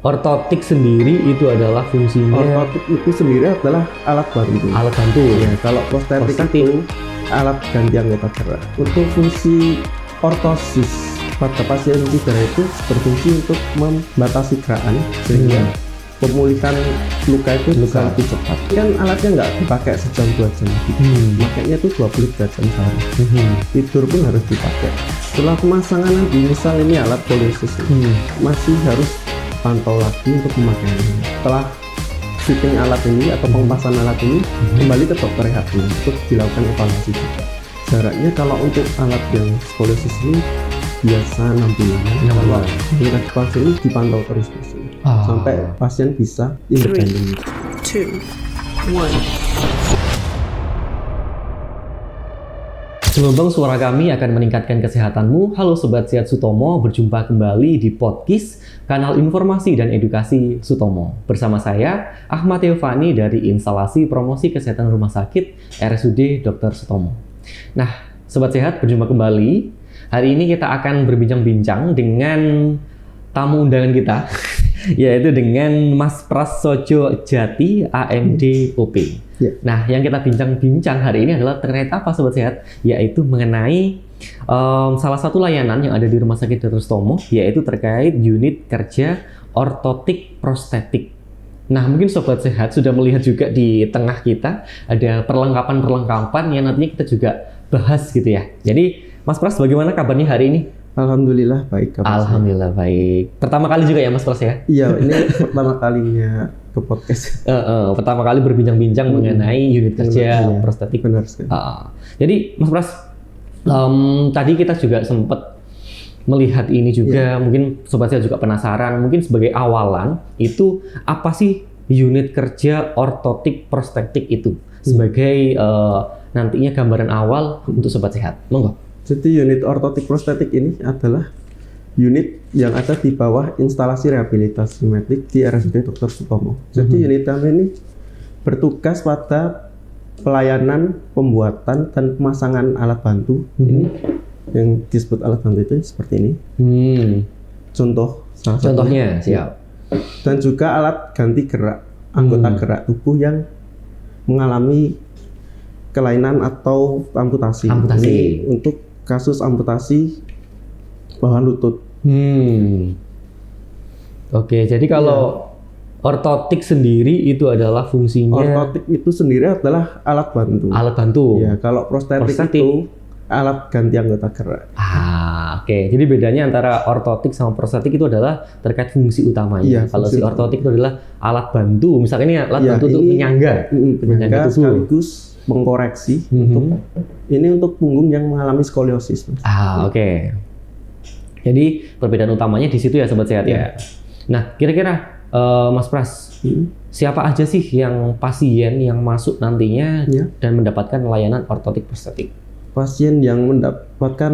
Ortotik sendiri itu adalah fungsinya Ortotik itu sendiri adalah alat bantu. alat bantu. Ya, kalau prostetik itu alat ganti anggota gerak. Untuk fungsi ortosis pada pasien cedera itu berfungsi untuk membatasi gerakan sehingga pemulihan luka itu bisa lebih cepat. Kan alatnya nggak dipakai sejam 2 jam. Makanya itu 23 jam sehari. Tidur pun harus dipakai. Setelah pemasangan nanti, misal ini alat poliosis, masih harus pantau lagi untuk pemakaiannya. Setelah fitting alat ini atau pengepasan alat ini, kembali ke dokter rehab untuk dilakukan evaluasi juga. Jaraknya kalau untuk alat yang skoliosis ini biasa 6 bulan. Kalau tingkat pasien ini dipantau terus sampai pasien bisa independen. 2, 1. Gelombang suara kami akan meningkatkan kesehatanmu. Halo Sobat Sehat Sutomo, berjumpa kembali di podcast kanal informasi dan edukasi Sutomo. Bersama saya, Ahmad Teofani dari Instalasi Promosi Kesehatan Rumah Sakit RSUD Dr. Sutomo. Nah, Sobat Sehat, berjumpa kembali. Hari ini kita akan berbincang-bincang dengan tamu undangan kita, yaitu dengan Mas Pras Sojo Jati, AMD OP. Nah, yang kita bincang-bincang hari ini adalah terkait apa, Sobat Sehat? Yaitu mengenai salah satu layanan yang ada di Rumah Sakit Dr. Sutomo, yaitu terkait unit kerja ortotik prostetik. Nah, mungkin Sobat Sehat sudah melihat juga di tengah kita ada perlengkapan-perlengkapan yang nantinya kita juga bahas gitu ya. Jadi, Mas Pras, bagaimana kabarnya hari ini? Alhamdulillah baik. Alhamdulillah baik. Pertama kali juga ya Mas Pras ya? Iya, ini pertama kalinya ke podcast. Pertama kali berbincang-bincang mengenai unit kerja prostetik. Benar sekali. Jadi Mas Pras, tadi kita juga sempat melihat ini juga, mungkin Sobat Sehat juga penasaran, mungkin sebagai awalan, itu apa sih unit kerja ortotik prostetik itu? Sebagai nantinya gambaran awal untuk Sobat Sehat. Monggo. Jadi unit ortotik prostetik ini adalah unit yang ada di bawah instalasi rehabilitasi medik di RSUD Dr. Sutomo. Jadi unit kami ini bertugas pada pelayanan pembuatan dan pemasangan alat bantu. Ini yang disebut alat bantu itu seperti ini. Contohnya, siap. Dan juga alat ganti gerak, anggota gerak tubuh yang mengalami kelainan atau amputasi. Ini untuk kasus amputasi bawah lutut. Oke, jadi kalau ortotik sendiri itu adalah fungsinya. Ortotik itu sendiri adalah alat bantu. Alat bantu. Ya, kalau prostetik itu alat ganti anggota gerak. Oke. Jadi bedanya antara ortotik sama prostetik itu adalah terkait fungsi utamanya. Kalau si ortotik itu adalah alat bantu. Misalnya ini alat bantu untuk penyangga tubuh. Sekaligus mengkoreksi untuk punggung yang mengalami skoliosis. Oke. Jadi perbedaan utamanya di situ ya Sobat Sehat ya. Nah, kira-kira Mas Pras, siapa aja sih yang pasien yang masuk nantinya dan mendapatkan layanan ortotik prostetik? Pasien yang mendapatkan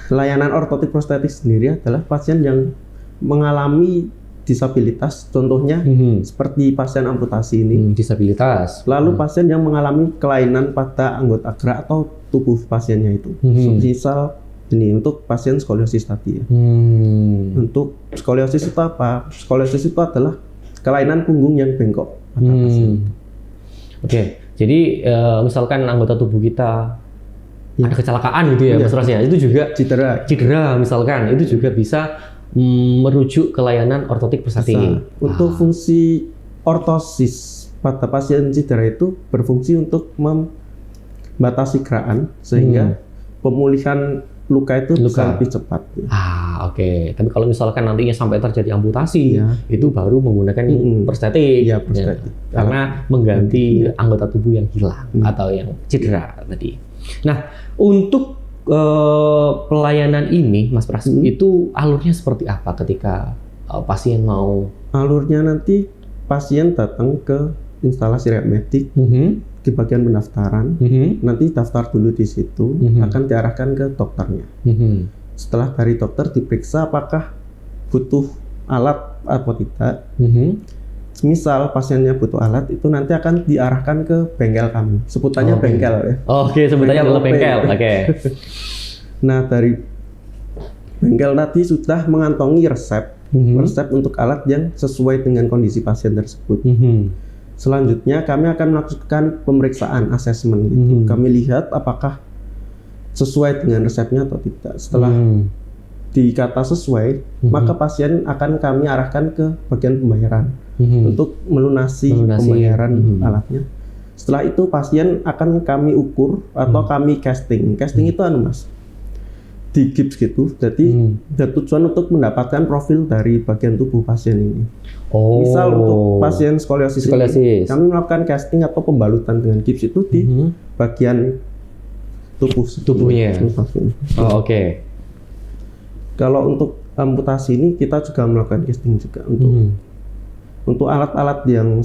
layanan ortotik prostetik sendiri adalah pasien yang mengalami disabilitas, contohnya seperti pasien amputasi ini. Disabilitas. Lalu pasien yang mengalami kelainan pada anggota gerak atau tubuh pasiennya itu. Misal ini untuk pasien skoliosis tadi ya. Untuk skoliosis itu apa? Skoliosis itu adalah kelainan punggung yang bengkok pada pasien. Oke, jadi misalkan anggota tubuh kita ada kecelakaan gitu ya, Mas Pras ya, itu juga cedera misalkan, itu juga bisa merujuk ke layanan ortotik prostetik. Untuk fungsi ortosis pada pasien cedera itu berfungsi untuk membatasi gerakan sehingga pemulihan luka itu bisa lebih cepat. Oke. Tapi kalau misalkan nantinya sampai terjadi amputasi, itu baru menggunakan prostetik. Karena mengganti anggota tubuh yang hilang atau yang cedera tadi. Nah, untuk pelayanan ini, Mas Pras, itu alurnya seperti apa ketika pasien mau? Alurnya nanti pasien datang ke instalasi rehab medik di bagian pendaftaran, nanti daftar dulu di situ, akan diarahkan ke dokternya. Setelah dari dokter diperiksa apakah butuh alat atau tidak. Misal pasiennya butuh alat, itu nanti akan diarahkan ke bengkel kami. Sebutannya bengkel ya. Oke, sebutannya adalah bengkel. Oke. Nah, dari bengkel tadi sudah mengantongi resep resep untuk alat yang sesuai dengan kondisi pasien tersebut. Selanjutnya kami akan melakukan pemeriksaan asesmen gitu. Kami lihat apakah sesuai dengan resepnya atau tidak. Setelah dikata sesuai, maka pasien akan kami arahkan ke bagian pembayaran untuk melunasi pembayaran alatnya. Setelah itu pasien akan kami ukur atau kami casting. Casting itu Mas, di gips gitu. Jadi tujuan untuk mendapatkan profil dari bagian tubuh pasien ini. Misal untuk pasien skoliosis ini, kami melakukan casting atau pembalutan dengan gips itu di bagian tubuhnya. Oke. Kalau untuk amputasi ini kita juga melakukan casting juga untuk alat-alat yang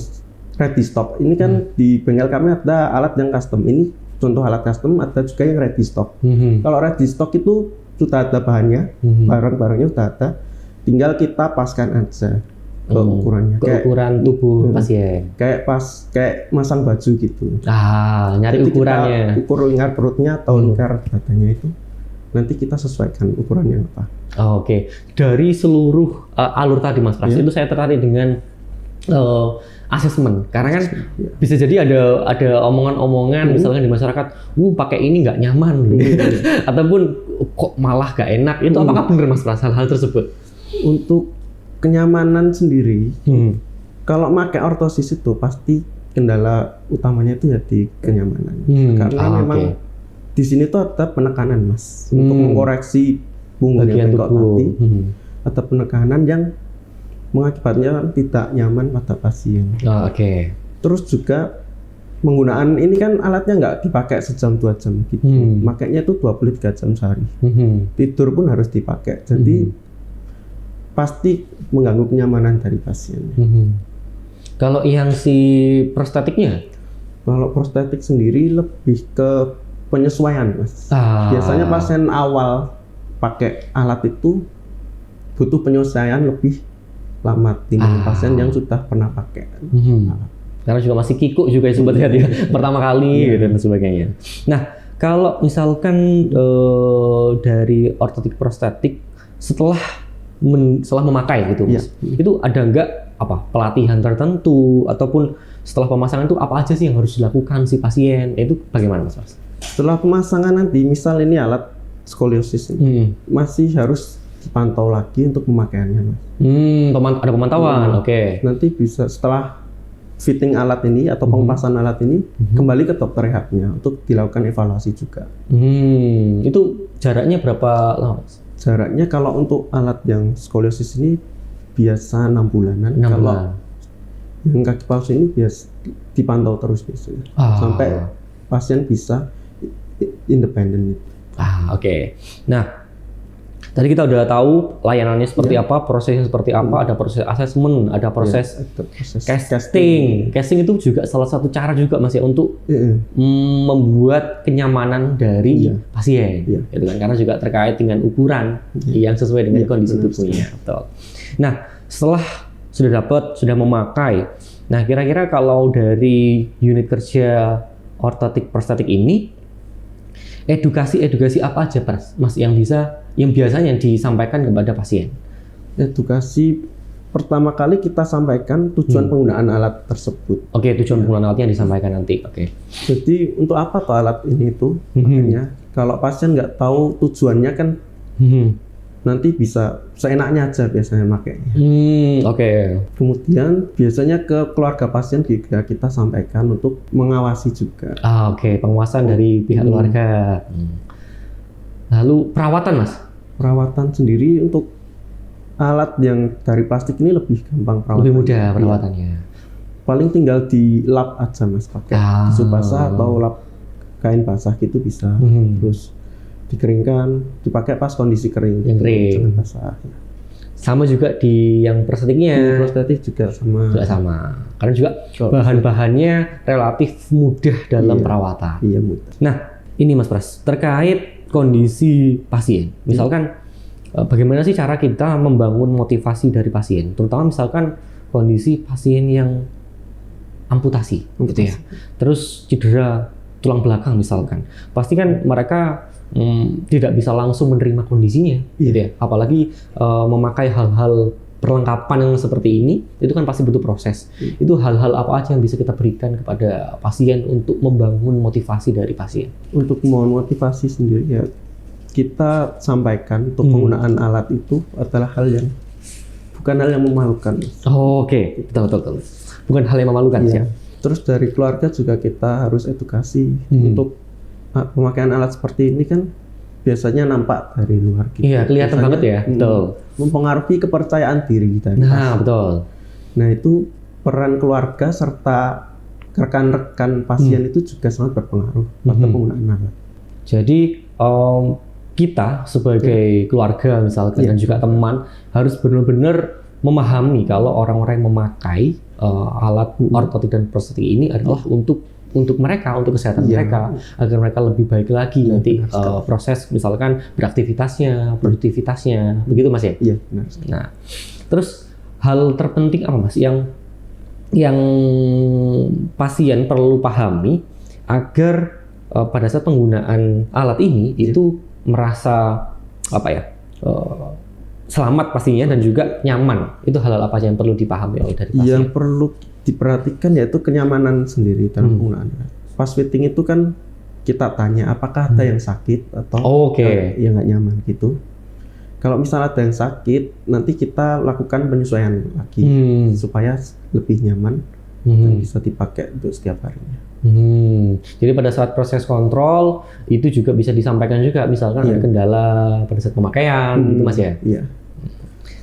ready stock. Ini kan di bengkel kami ada alat yang custom. Ini contoh alat custom, ada juga yang ready stock. Kalau ready stock itu sudah ada bahannya, barang-barangnya sudah ada, tinggal kita paskan aja ke ukurannya. Ke ukuran tubuh pasien. Kayak masang baju gitu. Nyari jadi ukurannya. Kita ukur lingkar perutnya atau lingkar dadanya itu. Nanti kita sesuaikan ukurannya apa. Oke. Dari seluruh alur tadi Mas Pras, itu saya tertarik dengan asesmen. Karena kan bisa jadi ada omongan-omongan misalkan di masyarakat, pakai ini nggak nyaman gitu. Ataupun kok malah nggak enak. Itu apakah benar Mas Pras hal terseut? Untuk kenyamanan sendiri, kalau pakai ortosis itu pasti kendala utamanya itu ya di kenyamanan. Karena memang di sini tuh ada penekanan Mas untuk mengkoreksi punggung yang bengkok tadi. Ada penekanan yang mengakibatkan tidak nyaman pada pasien. Terus juga penggunaan ini kan alatnya nggak dipakai sejam 2 jam gitu. Makanya itu 23 jam sehari. Tidur pun harus dipakai. Jadi pasti mengganggu kenyamanan dari pasien. Kalau yang si prostetiknya? Kalau prostetik sendiri lebih ke penyesuaian Mas. Biasanya pasien awal pakai alat itu butuh penyesuaian lebih lama dibanding pasien yang sudah pernah pakai. Karena juga masih kikuk juga sempat lihat ya pertama kali gitu dan sebagainya. Nah, kalau misalkan dari ortotik prostetik setelah memakai gitu Mas, itu ada nggak pelatihan tertentu ataupun setelah pemasangan itu apa aja sih yang harus dilakukan si pasien? Itu bagaimana Mas? Setelah pemasangan nanti, misal ini alat skoliosis ini masih harus dipantau lagi untuk pemakaiannya Mas. Ada pemantauan, Nanti bisa setelah fitting alat ini atau pengepasan alat ini kembali ke dokter rehabnya untuk dilakukan evaluasi juga. Itu jaraknya berapa lama Mas? Jaraknya kalau untuk alat yang skoliosis ini biasa 6 bulanan. Kalau yang kaki palsu ini biasa dipantau terus biasanya sampai pasien bisa independen. Nah, tadi kita udah tahu layanannya seperti apa, prosesnya seperti apa, ada proses asesmen, ada proses casting. Casting itu juga salah satu cara juga Mas ya untuk membuat kenyamanan dari pasien, gitu kan? Karena juga terkait dengan ukuran yang sesuai dengan kondisi tubuhnya. Betul. Nah, setelah sudah memakai, nah kira-kira kalau dari unit kerja ortotik prostetik ini, edukasi apa aja Mas yang biasanya disampaikan kepada pasien? Edukasi pertama kali kita sampaikan tujuan penggunaan alat tersebut. Tujuan penggunaan alatnya disampaikan nanti. Jadi untuk apa tuh alat ini itu? Makanya kalau pasien nggak tahu tujuannya kan nanti bisa seenaknya aja biasanya makainya. Kemudian biasanya ke keluarga pasien juga kita sampaikan untuk mengawasi juga. Pengawasan dari pihak keluarga. Lalu perawatan Mas? Perawatan sendiri untuk alat yang dari plastik ini lebih gampang perawatan. Lebih mudah perawatannya. Paling tinggal di lap aja Mas, pakai tisu basah atau lap kain basah gitu bisa. Terus dikeringkan, dipakai pas kondisi kering. Yang kering. Basah. Sama juga di yang prostetiknya. Prostetik juga sama. Karena juga bahan-bahannya relatif mudah dalam perawatan. Iya mudah. Nah, ini Mas Pras, terkait kondisi pasien. Misalkan bagaimana sih cara kita membangun motivasi dari pasien, terutama misalkan kondisi pasien yang amputasi. Gitu ya. Terus cedera tulang belakang misalkan. Pasti kan mereka tidak bisa langsung menerima kondisinya, gitu ya. Apalagi memakai hal-hal perlengkapan yang seperti ini itu kan pasti butuh proses. Itu hal-hal apa aja yang bisa kita berikan kepada pasien untuk membangun motivasi dari pasien? Untuk membangun motivasi sendiri ya kita sampaikan untuk penggunaan alat itu adalah hal yang bukan hal yang memalukan. Oh, oke. Betul. Bukan hal yang memalukan Iya. ya. Terus dari keluarga juga kita harus edukasi untuk pemakaian alat seperti ini kan biasanya nampak dari luar gitu. Iya, kelihatan Biasanya, banget ya. Betul. Mempengaruhi kepercayaan diri kita. Nah, betul. Nah, itu peran keluarga serta rekan-rekan pasien itu juga sangat berpengaruh pada penggunaan alat. Jadi kita sebagai keluarga misalkan dan juga teman harus benar-benar memahami kalau orang-orang yang memakai alat ortotik dan prostetik ini adalah untuk mereka, untuk kesehatan mereka, agar mereka lebih baik lagi nanti proses misalkan beraktivitasnya, produktivitasnya, begitu Mas ya? Iya, benar. Nah, terus hal terpenting apa Mas yang pasien perlu pahami agar pada saat penggunaan alat ini itu merasa selamat pastinya dan juga nyaman. Itu hal-hal apa yang perlu dipahami oleh dari pasien? Yang perlu diperhatikan yaitu kenyamanan sendiri dalam penggunaan alat. Pas fitting itu kan kita tanya apakah ada yang sakit atau yang nggak nyaman gitu. Kalau misalnya ada yang sakit, nanti kita lakukan penyesuaian lagi supaya lebih nyaman dan bisa dipakai untuk setiap harinya. Jadi pada saat proses kontrol itu juga bisa disampaikan juga, misalkan ada kendala pada saat pemakaian, gitu Mas ya? Iya.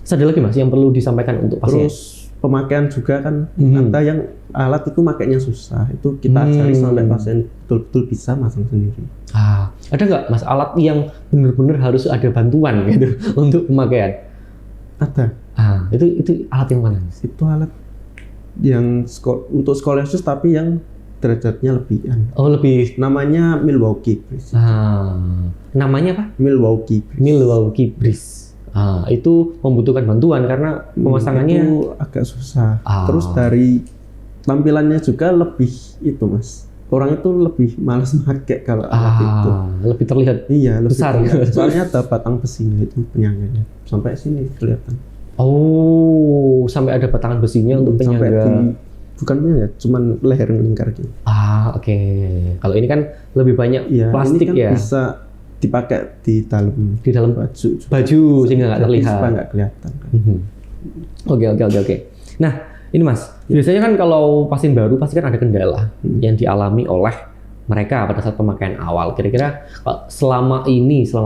Terus ada lagi Mas yang perlu disampaikan untuk pasien? Terus pemakaian juga kan ada yang alat itu makainya susah, itu kita ajari sampai pasien betul-betul bisa masang sendiri. Ada nggak Mas alat yang benar-benar harus ada bantuan gitu untuk pemakaian? Ada. Itu alat yang mana Mas? Itu alat yang untuk skoliosis tapi yang derajatnya lebih lebih. Namanya Milwaukee Bridge. Namanya apa? Milwaukee Bridge. Milwaukee Bridge. Itu membutuhkan bantuan karena pemasangannya itu agak susah. Terus dari tampilannya juga lebih itu Mas. Orang itu lebih malas pakai kalau alat itu. Lebih terlihat lebih besar. Soalnya ada batang besinya itu penyangganya. Sampai sini kelihatan. Sampai ada batangan besinya untuk penyangga. Bukan penyangga, cuman leher melingkar gitu. Oke. Kalau ini kan lebih banyak plastik ini kan ya. Bisa dipakai di dalam baju sehingga nggak terlihat. Supaya nggak kelihatan. Oke. Nah, ini Mas, biasanya kan kalau pasien baru pasti kan ada kendala yang dialami oleh mereka pada saat pemakaian awal. Kira-kira selama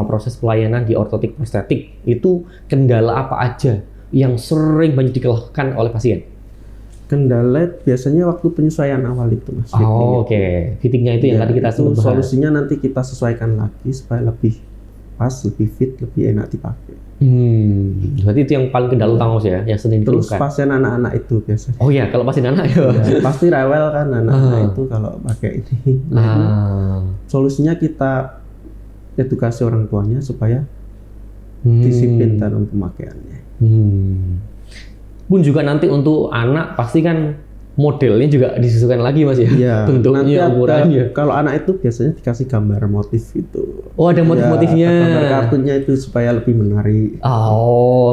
proses pelayanan di ortotik prostetik itu kendala apa aja yang sering banyak dikeluhkan oleh pasien? Kendala biasanya waktu penyesuaian awal itu Mas. Fittingnya itu yang tadi kita sebut. Solusinya nanti kita sesuaikan lagi supaya lebih pas, lebih fit, lebih enak dipakai. Berarti itu yang paling kendala utama ya, yang sering dikeluhkan. Terus pasien anak-anak itu biasanya. Kalau pasien anak pasti rewel kan anak-anak itu kalau pakai ini. Solusinya kita edukasi orang tuanya supaya disiplin dalam pemakaiannya. Pun juga nanti untuk anak pasti kan modelnya juga disesuaikan lagi Mas ya. Iya. Bentuknya, ukurannya. Kalau anak itu biasanya dikasih gambar motif itu. Ada motif-motifnya. Gambar kartunnya itu supaya lebih menarik.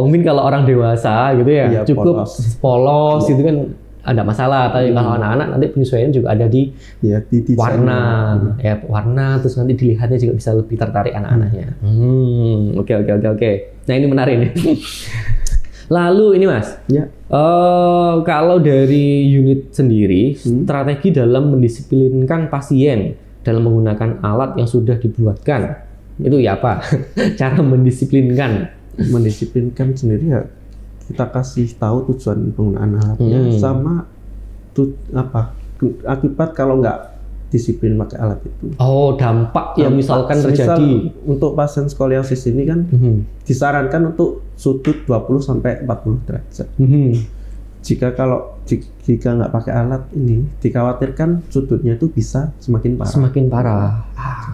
Mungkin kalau orang dewasa gitu ya, cukup polos gitu kan ada masalah. Tapi kalau anak-anak nanti penyesuaian juga ada di warna, warna terus nanti dilihatnya juga bisa lebih tertarik anak-anaknya. Oke. Nah ini menarik nih. Lalu ini Mas, kalau dari unit sendiri, strategi dalam mendisiplinkan pasien dalam menggunakan alat yang sudah dibuatkan, itu ya apa? Cara mendisiplinkan? Mendisiplinkan sendiri ya kita kasih tahu tujuan penggunaan alatnya sama akibat kalau nggak disiplin pakai alat itu. Dampak yang misalkan terjadi. Untuk pasien skoliosis ini kan disarankan untuk sudut 20-40 derajat. Jika nggak pakai alat ini, dikhawatirkan sudutnya itu bisa semakin parah.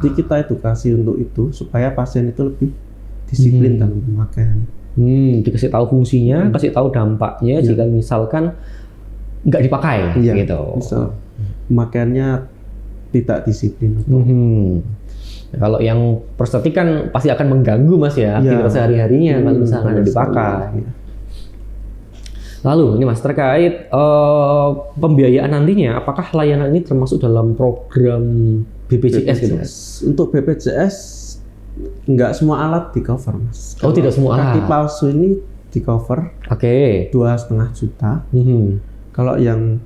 Jadi kita edukasi untuk itu supaya pasien itu lebih disiplin dalam pemakaian. Dikasih tahu fungsinya, kasih tahu dampaknya jika misalkan nggak dipakai, gitu. Misal pemakaiannya tidak disiplin. Kalau yang prostetik kan pasti akan mengganggu Mas ya aktivitas sehari-harinya kalau misalkan ada dipakai. Lalu ini Mas terkait pembiayaan nantinya, apakah layanan ini termasuk dalam program BPJS gitu Mas? Untuk BPJS nggak semua alat di cover Mas. Oh, tidak semua Kaki alat. palsu ini di cover Oke. 2,5 juta. Kalau yang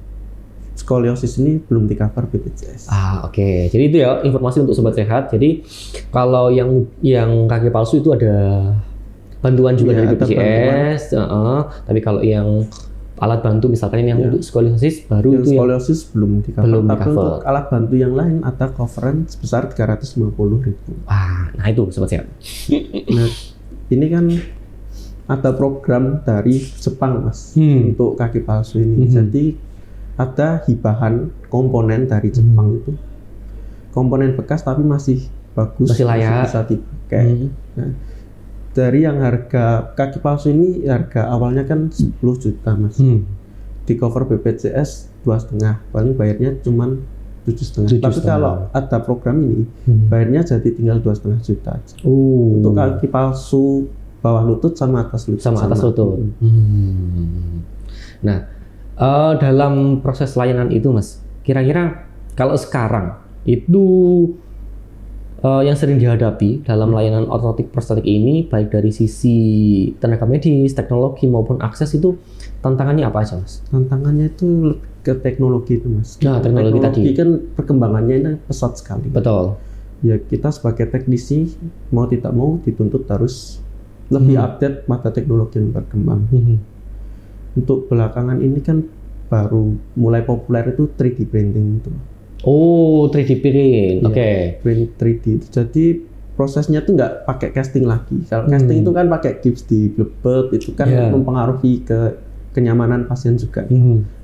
skoliosis ini belum di cover BPJS. Oke. Jadi itu ya informasi untuk sobat sehat. Jadi kalau yang kaki palsu itu ada bantuan juga Iya, dari ada BPJS. Tapi kalau yang alat bantu misalkan ini yang Iya. untuk skoliosis baru Yang itu yang skoliosis belum di cover. belum Tapi di-cover. untuk alat bantu yang lain ada coveran sebesar 350.000. nah itu sobat sehat. Nah, ini kan ada program dari Jepang Mas untuk kaki palsu ini. Jadi ada hibahan komponen dari Jepang itu. Komponen bekas tapi masih bagus, Masih layak. bisa dipakai. Nah, dari yang harga kaki palsu ini harga awalnya kan 10 juta Mas. Di cover BPJS 2,5, paling bayarnya cuman 7,5. Tapi 7,5. kalau ada program ini bayarnya jadi tinggal 2,5 juta aja. Untuk kaki palsu bawah lutut sama atas lutut. Sama atas lutut. Nah, dalam proses layanan itu Mas, kira-kira kalau sekarang itu yang sering dihadapi dalam layanan ortotik prostetik ini, baik dari sisi tenaga medis, teknologi maupun akses, itu tantangannya apa aja Mas? Tantangannya itu lebih ke teknologi itu Mas. Nah, teknologi tadi. kan perkembangannya ini pesat sekali. Betul. Ya kita sebagai teknisi mau tidak mau dituntut harus lebih update mata teknologi yang berkembang. Untuk belakangan ini kan baru mulai populer itu 3D printing itu. Oh, 3D print. Iya, Oke. Print 3D. Jadi prosesnya tuh nggak pakai casting lagi. Kalau casting itu kan pakai gips di blebet, itu kan mempengaruhi ke kenyamanan pasien juga.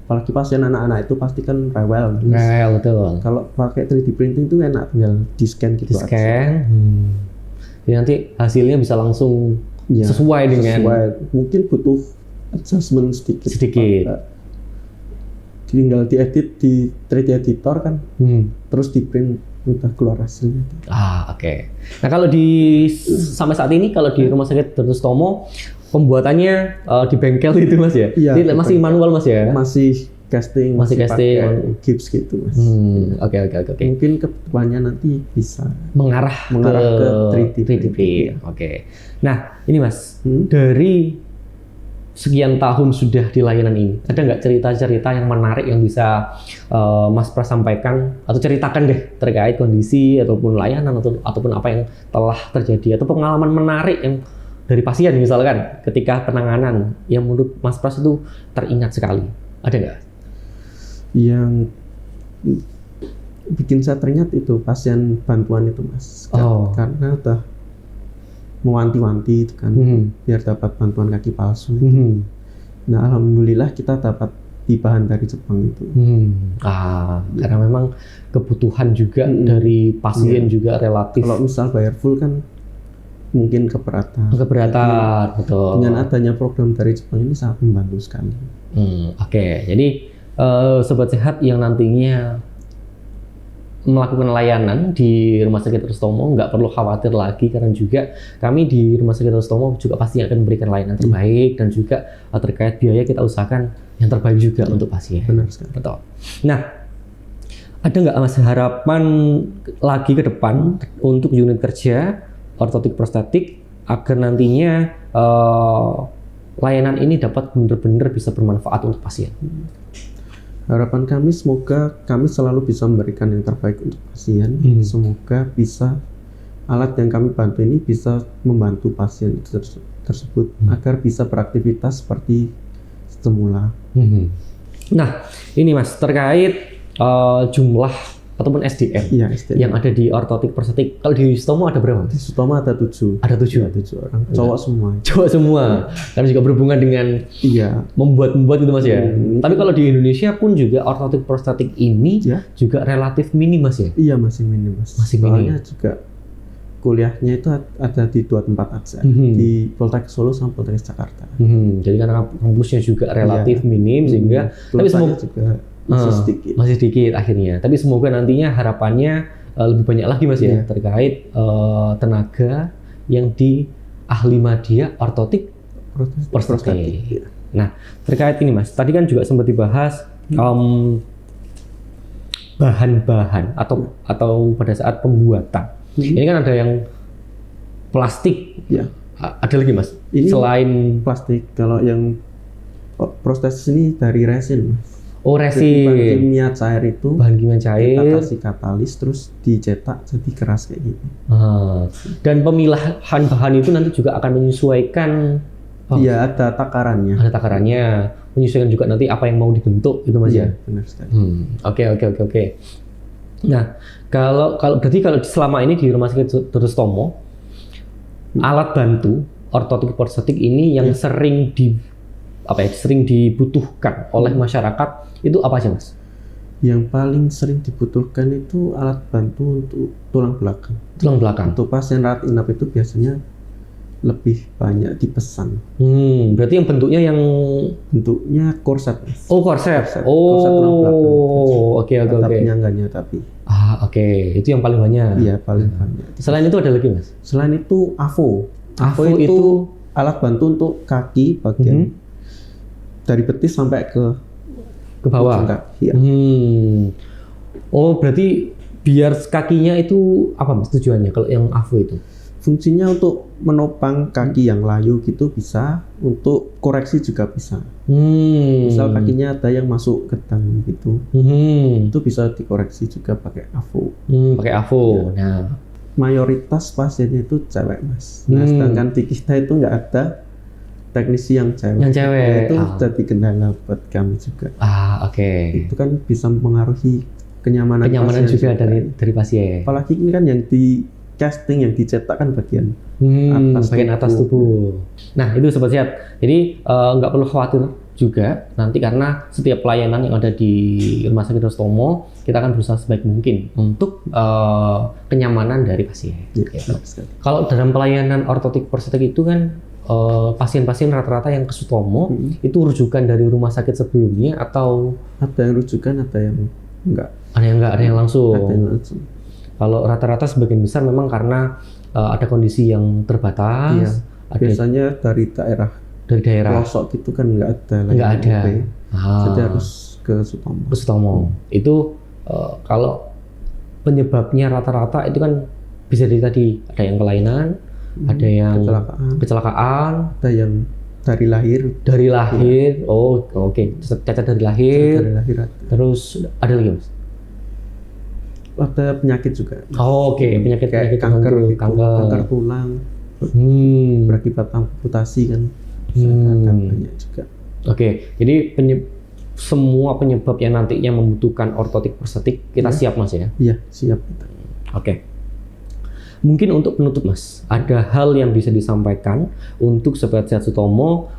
Apalagi pasien anak-anak itu pasti kan rewel. Betul. Kalau pakai 3D printing itu enak, tinggal di scan gitu Di scan. Jadi nanti hasilnya bisa langsung Ya, sesuai dengan mungkin butuh adjustment sedikit. Sedikit. Tinggal diedit di 3D editor kan, terus di print udah keluar hasilnya. Oke. Nah kalau sampai saat ini kalau di Rumah Sakit Dr. Sutomo pembuatannya di bengkel itu Mas ya? Iya, Jadi masih manual Mas ya? Masih casting, Masih casting. pakai gips gitu Mas. Oke. Mungkin kedepannya nanti bisa Mengarah ke 3D print. Oke. Nah ini Mas, dari sekian tahun sudah di layanan ini, ada nggak cerita-cerita yang menarik yang bisa Mas Pras sampaikan atau ceritakan deh terkait kondisi ataupun layanan ataupun apa yang telah terjadi atau pengalaman menarik yang dari pasien misalkan ketika penanganan yang menurut Mas Pras itu teringat sekali, ada nggak? Yang bikin saya teringat itu pasien bantuan itu Mas. Karena udah mewanti-wanti itu kan biar dapat bantuan kaki palsu itu. Nah alhamdulillah kita dapat hibahan dari Jepang itu. Karena memang kebutuhan juga dari pasien juga relatif. Kalau misal bayar full kan mungkin keberatan. Betul. Dengan adanya program dari Jepang ini sangat membantu sekali. Oke. Jadi sobat sehat yang nantinya melakukan layanan di Rumah Sakit Dr. Sutomo nggak perlu khawatir lagi, karena juga kami di Rumah Sakit Dr. Sutomo juga pasti akan memberikan layanan terbaik dan juga terkait biaya kita usahakan yang terbaik juga untuk pasien. Benar sekali. Betul. Nah, ada nggak Mas harapan lagi ke depan untuk unit kerja ortotik prostetik agar nantinya layanan ini dapat benar-benar bisa bermanfaat untuk pasien? Harapan kami semoga kami selalu bisa memberikan yang terbaik untuk pasien. Semoga bisa alat yang kami bantu ini bisa membantu pasien tersebut agar bisa beraktivitas seperti semula. Nah, ini Mas terkait jumlah ataupun SDM, SDM yang ada di ortotik prostetik. Kalau di Sutomo ada berapa? Di Sutomo ada 7. Ada 7 orang. Cowok semua. Cowok semua. Karena juga berhubungan dengan membuat gitu Mas ya. Tapi kalau di Indonesia pun juga ortotik prostetik ini juga relatif minim Mas ya? Iya, masih minim Mas. Masih minim. Soalnya juga kuliahnya itu ada di 2 tempat aja, di Poltek Solo sama Poltek Jakarta. Jadi karena kampusnya juga relatif minim sehingga tapi semoga juga masih sedikit akhirnya. Tapi semoga nantinya harapannya lebih banyak lagi Mas ya terkait tenaga yang di ahli media ortotik prostetik. Nah, terkait ini Mas, tadi kan juga sempat dibahas bahan-bahan atau pada saat pembuatan. Ini kan ada yang plastik. Ya. Ada lagi Mas? Ini Selain plastik. Kalau yang proses ini dari resin. oh Jadi bahan resin, kimia cair itu bahan kimia kita cair. kasih katalis terus dicetak jadi keras kayak gitu. Dan pemilahan bahan itu nanti juga akan menyesuaikan. Iya, ada takarannya. Ada takarannya, menyesuaikan juga nanti apa yang mau dibentuk itu Mas ya. Iya, benar sekali. Oke. Nah, kalau berarti kalau selama ini di Rumah Sakit Dr. Sutomo, alat bantu ortotik prostetik ini yang sering dibutuhkan oleh masyarakat itu apa sih Mas? Yang paling sering dibutuhkan itu alat bantu untuk tulang belakang. Tulang belakang. Untuk pasien rawat inap itu biasanya lebih banyak dipesan. Berarti yang bentuknya yang Korset. korset. Korset tulang belakang. Oke. Ada penyangganya tapi. Oke. Itu yang paling banyak. Iya, paling banyak. Selain itu ada lagi Mas? Selain itu AVO. AVO AVO itu itu alat bantu untuk kaki bagian dari betis sampai ke bawah. ujung kaki. Ya. Oh, berarti biar kakinya itu apa Mas tujuannya kalau yang AVO itu? Fungsinya untuk menopang kaki yang layu gitu bisa, untuk koreksi juga bisa. Misal kakinya ada yang masuk ke dalam gitu, itu bisa dikoreksi juga pakai AVO. Pakai AVO. Nah, mayoritas pasiennya itu cewek Mas. Nah, sedangkan di kita itu nggak ada teknisi yang cewek. Yang cewek. Nah, itu jadi kendala buat kami juga. Oke. Itu kan bisa mempengaruhi kenyamanan juga pasien dari pasien. Apalagi ini kan yang di casting, yang dicetak kan bagian atas tubuh. Nah, itu sobat sehat. Jadi nggak perlu khawatir juga nanti karena setiap pelayanan yang ada di Rumah Sakit Dr. Sutomo kita akan berusaha sebaik mungkin untuk kenyamanan dari pasien. Ya, gitu. Kalau dalam pelayanan ortotik prostetik itu kan pasien-pasien rata-rata yang ke Sutomo itu rujukan dari rumah sakit sebelumnya atau ada yang rujukan, ada yang enggak. Ada yang langsung. Ada yang langsung. Kalau rata-rata sebagian besar memang karena ada kondisi yang terbatas. Iya. Biasanya dari daerah pelosok gitu kan nggak ada. Jadi harus ke Sutomo. Itu kalau penyebabnya rata-rata itu kan bisa dari tadi ada yang kelainan, ada yang kecelakaan, ada yang dari lahir. Ya. Oke. Cacat dari lahir. Terus ada lagi Mas? Ada penyakit juga. Oke. Penyakit kanker tulang, berakibat amputasi kan. Banyak juga. Oke, jadi semua penyebab yang nantinya membutuhkan ortotik prostetik kita siap Mas ya? Iya, siap. Oke. Mungkin untuk penutup Mas, ada hal yang bisa disampaikan untuk Sobat Sehat Sutomo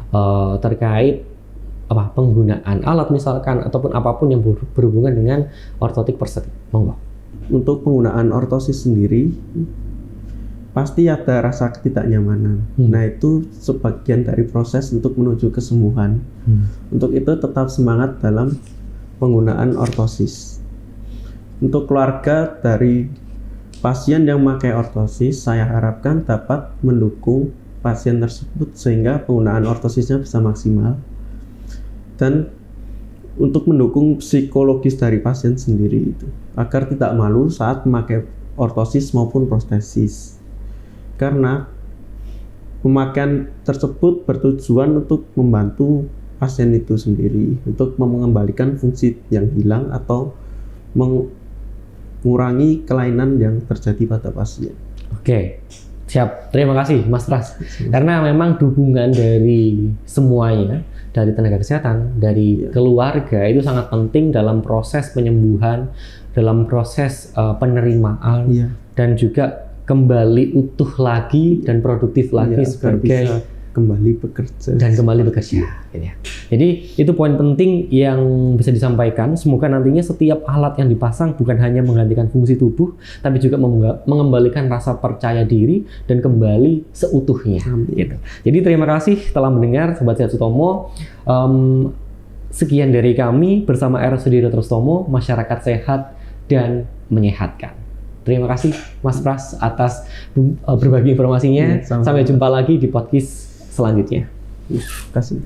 terkait penggunaan alat misalkan ataupun apapun yang berhubungan dengan ortotik prostetik. Monggo. Untuk penggunaan ortosis sendiri pasti ada rasa ketidaknyamanan. Nah, itu sebagian dari proses untuk menuju kesembuhan. Untuk itu tetap semangat dalam penggunaan ortosis. Untuk keluarga dari pasien yang memakai ortosis, saya harapkan dapat mendukung pasien tersebut sehingga penggunaan ortosisnya bisa maksimal. Dan untuk mendukung psikologis dari pasien sendiri itu agar tidak malu saat memakai ortosis maupun prostesis, karena pemakaian tersebut bertujuan untuk membantu pasien itu sendiri untuk mengembalikan fungsi yang hilang atau mengurangi kelainan yang terjadi pada pasien. Oke, siap. Terima kasih Mas Pras. Karena memang dukungan dari semuanya, dari tenaga kesehatan, dari keluarga itu sangat penting dalam proses penyembuhan, dalam proses penerimaan, dan juga kembali utuh lagi dan produktif lagi sebagai kembali bekerja gitu ya. Jadi itu poin penting yang bisa disampaikan. Semoga nantinya setiap alat yang dipasang bukan hanya menggantikan fungsi tubuh, tapi juga mengembalikan rasa percaya diri dan kembali seutuhnya. Gitu. Jadi terima kasih telah mendengar Sobat Sehat Sutomo. Sekian dari kami bersama RSUD Dr. Sutomo, masyarakat sehat dan menyehatkan. Terima kasih Mas Pras atas berbagi informasinya. Sampai jumpa lagi di podcast selanjutnya. Kasih.